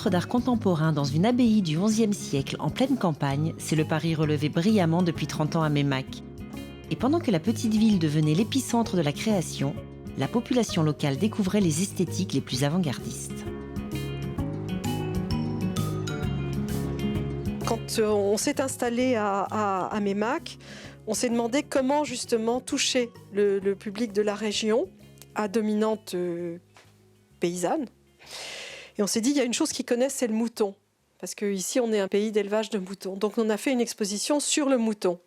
centre d'art contemporain dans une abbaye du XIe siècle en pleine campagne, c'est le pari relevé brillamment depuis 30 ans à Meymac. Et pendant que la petite ville devenait l'épicentre de la création, la population locale découvrait les esthétiques les plus avant-gardistes. Quand on s'est installé à Meymac, on s'est demandé comment justement toucher le public de la région à dominante paysanne. Et on s'est dit, il y a une chose qu'ils connaissent, c'est le mouton. Parce qu'ici, on est un pays d'élevage de moutons. Donc on a fait une exposition sur le mouton.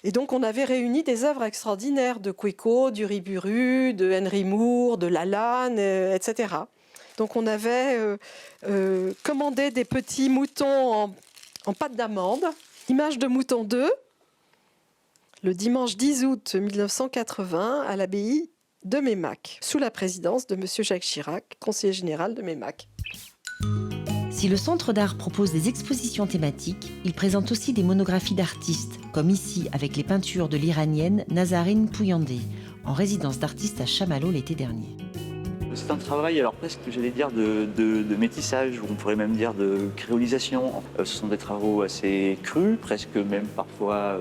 Et donc on avait réuni des œuvres extraordinaires de Queco, du Riburu, de Henry Moore, de Lalanne, etc. Donc on avait commandé des petits moutons en pâte d'amande, image de mouton 2, le dimanche 10 août 1980 à l'abbaye de Meymac, sous la présidence de M. Jacques Chirac, conseiller général de Meymac. Si le centre d'art propose des expositions thématiques, il présente aussi des monographies d'artistes, comme ici avec les peintures de l'Iranienne Nazarine Pouyandé, en résidence d'artiste à Chamallow l'été dernier. C'est un travail, alors presque, j'allais dire, de métissage, ou on pourrait même dire de créolisation. Ce sont des travaux assez crus, presque même parfois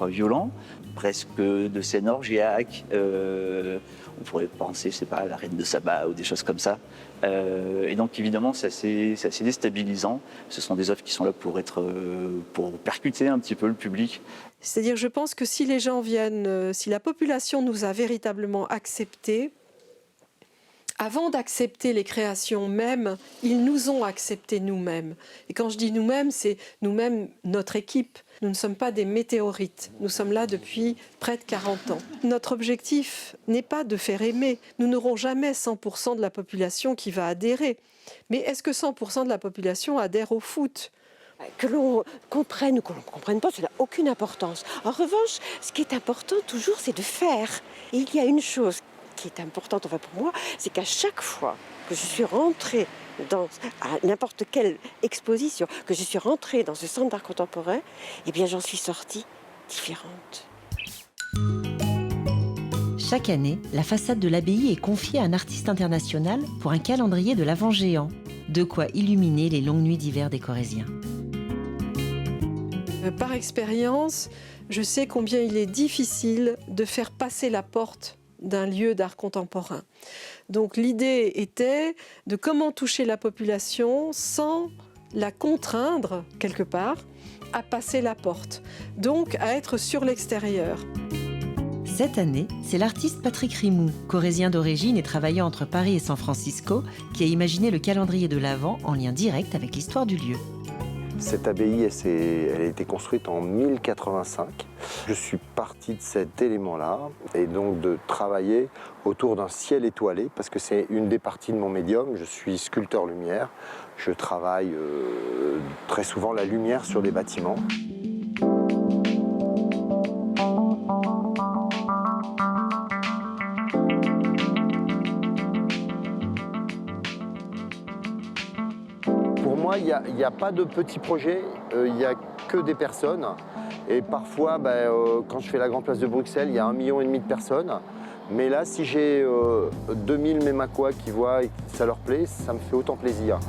violents, presque de scènes orgiaques. On pourrait penser, je sais pas, à la Reine de Saba ou des choses comme ça. Et donc évidemment, c'est assez déstabilisant. Ce sont des œuvres qui sont là pour percuter un petit peu le public. C'est-à-dire, je pense que si les gens viennent, si la population nous a véritablement acceptés, avant d'accepter les créations mêmes, ils nous ont acceptés nous-mêmes. Et quand je dis nous-mêmes, c'est nous-mêmes, notre équipe. Nous ne sommes pas des météorites. Nous sommes là depuis près de 40 ans. Notre objectif n'est pas de faire aimer. Nous n'aurons jamais 100% de la population qui va adhérer. Mais est-ce que 100% de la population adhère au foot ? Que l'on comprenne ou que l'on ne comprenne pas, ça n'a aucune importance. En revanche, ce qui est important toujours, c'est de faire. Et il y a une chose qui est importante, enfin pour moi, c'est qu'à chaque fois que je suis rentrée à n'importe quelle exposition, que je suis rentrée dans ce centre d'art contemporain, eh bien j'en suis sortie différente. Chaque année, la façade de l'abbaye est confiée à un artiste international pour un calendrier de l'Avent géant. De quoi illuminer les longues nuits d'hiver des Corésiens. Par expérience, je sais combien il est difficile de faire passer la porte d'un lieu d'art contemporain. Donc l'idée était de comment toucher la population sans la contraindre, quelque part, à passer la porte, donc à être sur l'extérieur. Cette année, c'est l'artiste Patrick Rimou, corésien d'origine et travaillant entre Paris et San Francisco, qui a imaginé le calendrier de l'Avent en lien direct avec l'histoire du lieu. Cette abbaye, elle a été construite en 1085. Je suis parti de cet élément-là et donc de travailler autour d'un ciel étoilé parce que c'est une des parties de mon médium. Je suis sculpteur lumière. Je travaille très souvent la lumière sur les bâtiments. Pour moi, il n'y a pas de petits projets, il n'y a que des personnes. Et parfois, quand je fais la Grande Place de Bruxelles, il y a 1,5 million de personnes. Mais là, si j'ai 2000 Meymacois qui voient et que ça leur plaît, ça me fait autant plaisir.